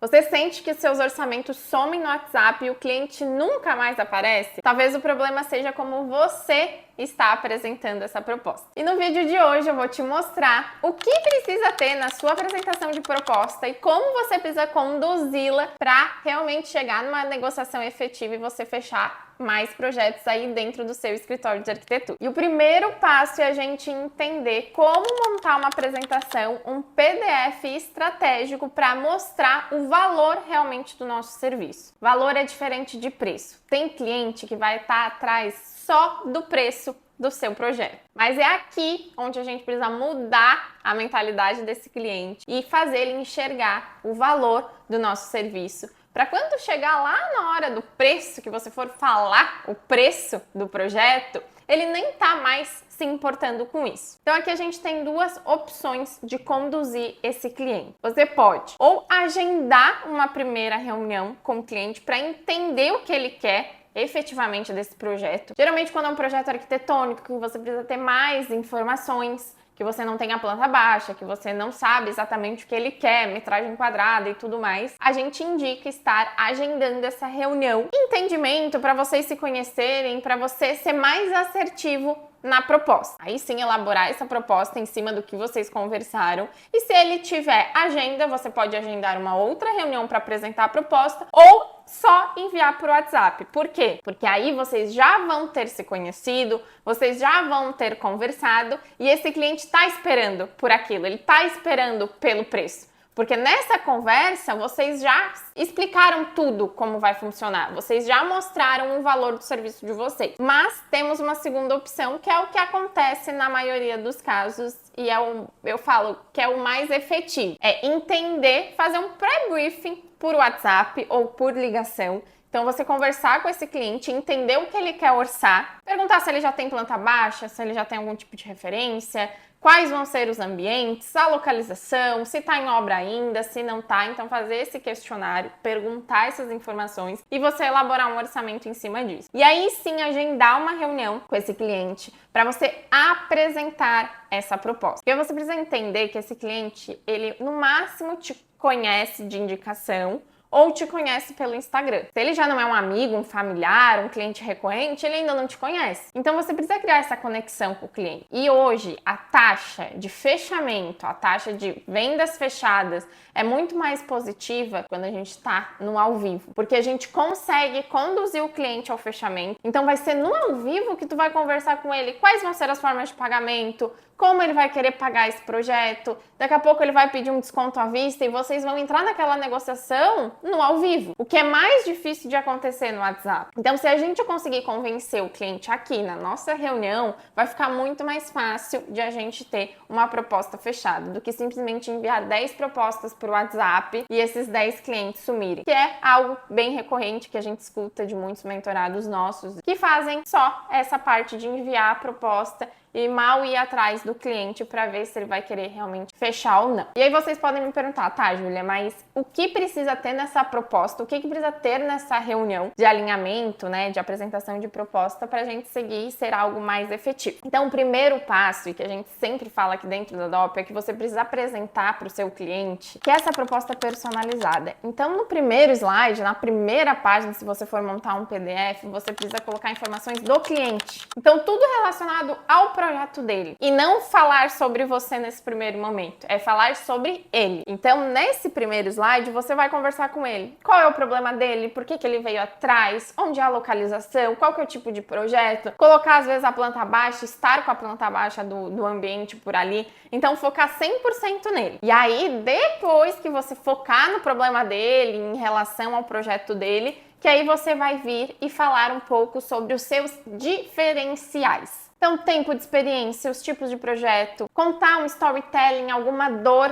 Você sente que seus orçamentos somem no WhatsApp e o cliente nunca mais aparece? Talvez o problema seja como você está apresentando essa proposta. E no vídeo de hoje eu vou te mostrar o que precisa ter na sua apresentação de proposta e como você precisa conduzi-la para realmente chegar numa negociação efetiva e você fechar mais projetos aí dentro do seu escritório de arquitetura. E o primeiro passo é a gente entender como montar uma apresentação, um PDF estratégico para mostrar o valor realmente do nosso serviço. Valor é diferente de preço. Tem cliente que vai estar atrás só do preço do seu projeto. Mas é aqui onde a gente precisa mudar a mentalidade desse cliente e fazer ele enxergar o valor do nosso serviço. Para quando chegar lá na hora do preço, que você for falar o preço do projeto, ele nem tá mais se importando com isso. Então aqui a gente tem duas opções de conduzir esse cliente. Você pode ou agendar uma primeira reunião com o cliente para entender o que ele quer efetivamente desse projeto. Geralmente quando é um projeto arquitetônico que você precisa ter mais informações, que você não tem a planta baixa, que você não sabe exatamente o que ele quer, metragem quadrada e tudo mais, a gente indica estar agendando essa reunião. Entendimento para vocês se conhecerem, para você ser mais assertivo na proposta. Aí sim elaborar essa proposta em cima do que vocês conversaram. E se ele tiver agenda, você pode agendar uma outra reunião para apresentar a proposta ou só enviar por WhatsApp. Por quê? Porque aí vocês já vão ter se conhecido, vocês já vão ter conversado e esse cliente está esperando por aquilo, ele está esperando pelo preço. Porque nessa conversa, vocês já explicaram tudo como vai funcionar. Vocês já mostraram o valor do serviço de vocês. Mas temos uma segunda opção, que é o que acontece na maioria dos casos. E eu falo que é o mais efetivo. É entender, fazer um pré-briefing por WhatsApp ou por ligação. Então, você conversar com esse cliente, entender o que ele quer orçar, perguntar se ele já tem planta baixa, se ele já tem algum tipo de referência, quais vão ser os ambientes, a localização, se está em obra ainda, se não está. Então, fazer esse questionário, perguntar essas informações e você elaborar um orçamento em cima disso. E aí sim, agendar uma reunião com esse cliente para você apresentar essa proposta. Porque você precisa entender que esse cliente, ele no máximo te conhece de indicação ou te conhece pelo Instagram. Se ele já não é um amigo, um familiar, um cliente recorrente, ele ainda não te conhece. Então você precisa criar essa conexão com o cliente. E hoje a taxa de fechamento, a taxa de vendas fechadas é muito mais positiva quando a gente está no ao vivo, porque a gente consegue conduzir o cliente ao fechamento. Então vai ser no ao vivo que tu vai conversar com ele quais vão ser as formas de pagamento, como ele vai querer pagar esse projeto, daqui a pouco ele vai pedir um desconto à vista e vocês vão entrar naquela negociação no ao vivo, o que é mais difícil de acontecer no WhatsApp. Então, se a gente conseguir convencer o cliente aqui na nossa reunião, vai ficar muito mais fácil de a gente ter uma proposta fechada, do que simplesmente enviar 10 propostas por WhatsApp e esses 10 clientes sumirem, que é algo bem recorrente que a gente escuta de muitos mentorados nossos, que fazem só essa parte de enviar a proposta e mal ir atrás do cliente para ver se ele vai querer realmente fechar ou não. E aí vocês podem me perguntar, tá, Júlia, mas o que precisa ter nessa proposta? O que precisa ter nessa reunião de alinhamento, né, de apresentação de proposta para a gente seguir e ser algo mais efetivo? Então, o primeiro passo, e que a gente sempre fala aqui dentro da DOP, é que você precisa apresentar para o seu cliente que essa proposta é personalizada. Então, no primeiro slide, na primeira página, se você for montar um PDF, você precisa colocar informações do cliente. Então, tudo relacionado ao projeto dele. E não falar sobre você nesse primeiro momento, é falar sobre ele. Então, nesse primeiro slide, você vai conversar com ele. Qual é o problema dele? Por que ele veio atrás? Onde é a localização? Qual que é o tipo de projeto? Colocar, às vezes, a planta baixa, estar com a planta baixa do ambiente por ali. Então, focar 100% nele. E aí, depois que você focar no problema dele, em relação ao projeto dele, que aí você vai vir e falar um pouco sobre os seus diferenciais. Então, tempo de experiência, os tipos de projeto, contar um storytelling, alguma dor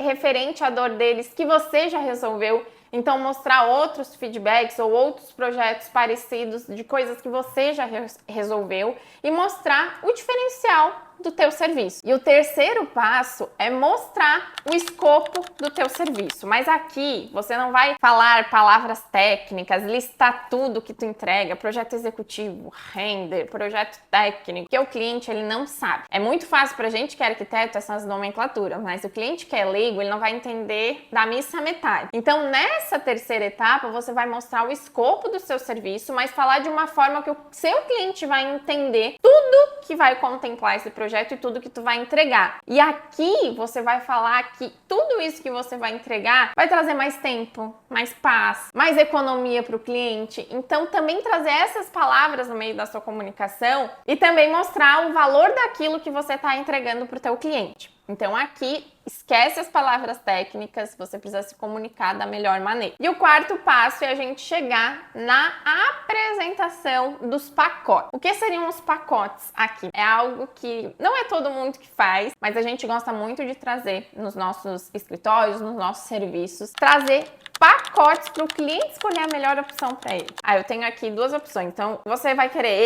referente à dor deles que você já resolveu. Então, mostrar outros feedbacks ou outros projetos parecidos de coisas que você já resolveu e mostrar o diferencial do teu serviço. E o terceiro passo é mostrar o escopo do teu serviço. Mas aqui você não vai falar palavras técnicas, listar tudo que tu entrega, projeto executivo, render, projeto técnico, que o cliente ele não sabe. É muito fácil pra gente que é arquiteto essas nomenclaturas, mas o cliente que é leigo, ele não vai entender da missa à metade. Então, nessa terceira etapa, você vai mostrar o escopo do seu serviço, mas falar de uma forma que o seu cliente vai entender tudo que vai contemplar esse projeto e tudo que tu vai entregar. E aqui você vai falar que tudo isso que você vai entregar vai trazer mais tempo, mais paz, mais economia para o cliente. Então também trazer essas palavras no meio da sua comunicação e também mostrar o valor daquilo que você está entregando para o teu cliente. Então aqui, esquece as palavras técnicas, você precisa se comunicar da melhor maneira. E o quarto passo é a gente chegar na apresentação dos pacotes. O que seriam os pacotes aqui? É algo que não é todo mundo que faz, mas a gente gosta muito de trazer nos nossos escritórios, nos nossos serviços, trazer pacotes para o cliente escolher a melhor opção para ele. Eu tenho aqui duas opções. Então, você vai querer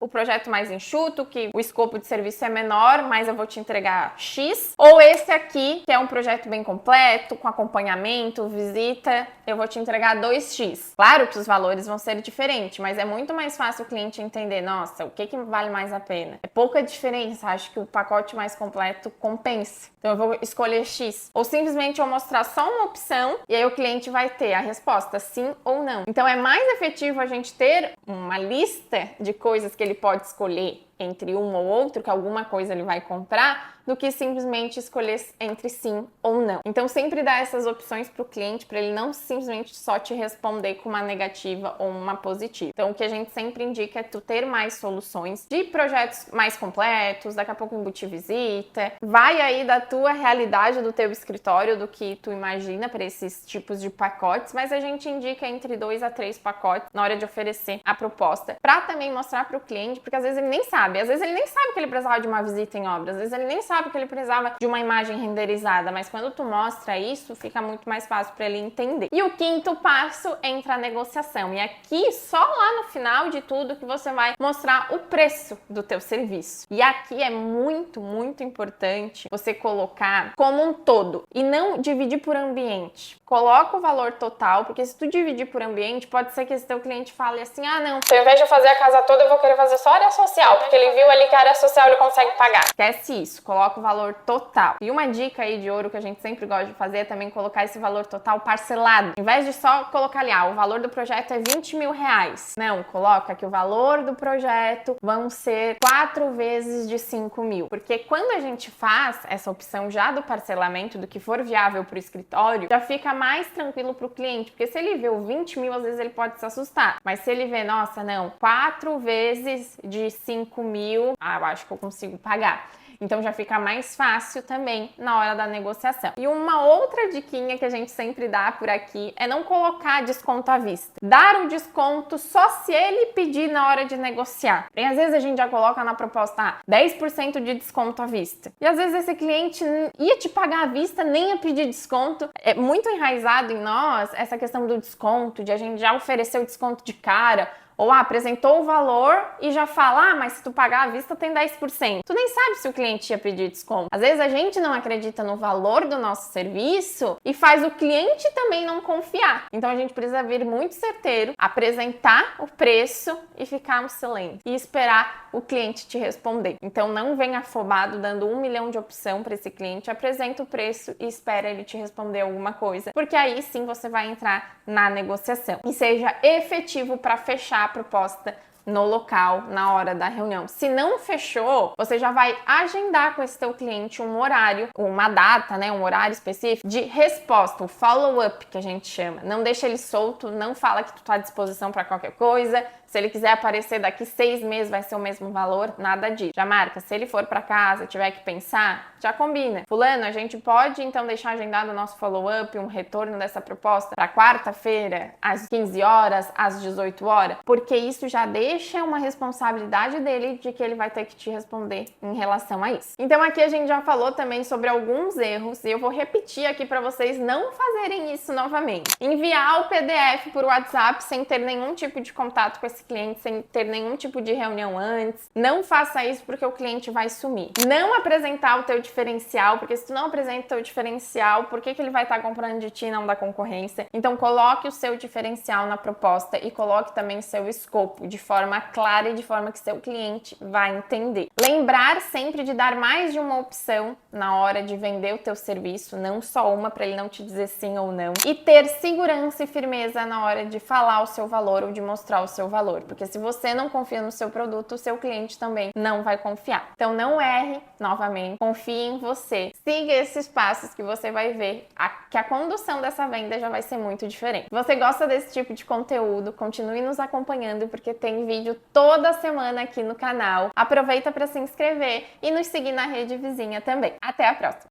o projeto mais enxuto, que o escopo de serviço é menor, mas eu vou te entregar X. Ou esse aqui, que é um projeto bem completo, com acompanhamento, visita, eu vou te entregar 2X. Claro que os valores vão ser diferentes, mas é muito mais fácil o cliente entender, nossa, o que vale mais a pena? É pouca diferença, acho que o pacote mais completo compensa. Então, eu vou escolher X. Ou simplesmente eu mostrar só uma opção e aí o cliente vai ter a resposta sim ou não. Então, é mais efetivo a gente ter uma lista de coisas que ele pode escolher entre um ou outro, que alguma coisa ele vai comprar, do que simplesmente escolher entre sim ou não. Então, sempre dá essas opções para o cliente, para ele não simplesmente só te responder com uma negativa ou uma positiva. Então, o que a gente sempre indica é tu ter mais soluções de projetos mais completos, daqui a pouco embutir visita, vai aí da tua realidade do teu escritório, do que tu imagina para esses tipos de pacotes, mas a gente indica entre 2 a 3 pacotes na hora de oferecer a proposta, para também mostrar para o cliente, porque às vezes ele nem sabe. Às vezes ele nem sabe que ele precisava de uma visita em obra, às vezes ele nem sabe que ele precisava de uma imagem renderizada, mas quando tu mostra isso, fica muito mais fácil para ele entender. E o quinto passo entra a negociação. E aqui, só lá no final de tudo, que você vai mostrar o preço do teu serviço. E aqui é muito, muito importante você colocar como um todo e não dividir por ambiente. Coloca o valor total, porque se tu dividir por ambiente, pode ser que esse teu cliente fale assim, não, ao invés de eu fazer a casa toda, eu vou querer fazer só área social, porque ele viu ali que a área social ele consegue pagar. Esquece isso, coloca o valor total. E uma dica aí de ouro que a gente sempre gosta de fazer é também colocar esse valor total parcelado. Em vez de só colocar ali, o valor do projeto é 20 mil reais. Não, coloca que o valor do projeto vão ser 4 vezes de 5 mil. Porque quando a gente faz essa opção já do parcelamento, do que for viável para o escritório, já fica mais tranquilo para o cliente. Porque se ele vê o 20 mil, às vezes ele pode se assustar. Mas se ele vê, nossa, não, 4 vezes de 5 mil, eu acho que eu consigo pagar. Então já fica mais fácil também na hora da negociação. E uma outra diquinha que a gente sempre dá por aqui é não colocar desconto à vista. Dar o desconto só se ele pedir na hora de negociar. E às vezes a gente já coloca na proposta 10% de desconto à vista. E às vezes esse cliente ia te pagar à vista, nem ia pedir desconto. É muito enraizado em nós essa questão do desconto, de a gente já oferecer o desconto de cara, ou apresentou o valor e já fala, mas se tu pagar à vista tem 10%. Tu nem sabe se o cliente ia pedir desconto. Às vezes a gente não acredita no valor do nosso serviço e faz o cliente também não confiar. Então a gente precisa vir muito certeiro, apresentar o preço e ficar no silêncio e esperar o cliente te responder. Então não venha afobado dando 1 milhão de opção para esse cliente, apresenta o preço e espera ele te responder alguma coisa, porque aí sim você vai entrar na negociação e seja efetivo para fechar a proposta no local, na hora da reunião. Se não fechou, você já vai agendar com esse teu cliente um horário, uma data, um horário específico de resposta, o follow-up que a gente chama. Não deixa ele solto, não fala que tu tá à disposição para qualquer coisa, Se ele quiser aparecer daqui 6 meses, vai ser o mesmo valor, nada disso. Já marca, se ele for para casa, tiver que pensar, já combina. Fulano, a gente pode então deixar agendado o nosso follow-up, um retorno dessa proposta para quarta-feira, às 15 horas, às 18 horas? Porque isso já deixa uma responsabilidade dele de que ele vai ter que te responder em relação a isso. Então aqui a gente já falou também sobre alguns erros e eu vou repetir aqui para vocês não fazerem isso novamente. Enviar o PDF por WhatsApp sem ter nenhum tipo de contato com esse cliente, sem ter nenhum tipo de reunião antes. Não faça isso porque o cliente vai sumir. Não apresentar o teu diferencial, porque se tu não apresenta o teu diferencial, por que ele vai estar comprando de ti e não da concorrência? Então coloque o seu diferencial na proposta e coloque também o seu escopo de forma clara e de forma que seu cliente vai entender. Lembrar sempre de dar mais de uma opção na hora de vender o teu serviço, não só uma para ele não te dizer sim ou não. E ter segurança e firmeza na hora de falar o seu valor ou de mostrar o seu valor, porque se você não confia no seu produto, o seu cliente também não vai confiar. Então não erre novamente, confie em você. Siga esses passos que você vai ver que a condução dessa venda já vai ser muito diferente. Se você gosta desse tipo de conteúdo, continue nos acompanhando porque tem vídeo toda semana aqui no canal. Aproveita para se inscrever e nos seguir na rede vizinha também. Até a próxima!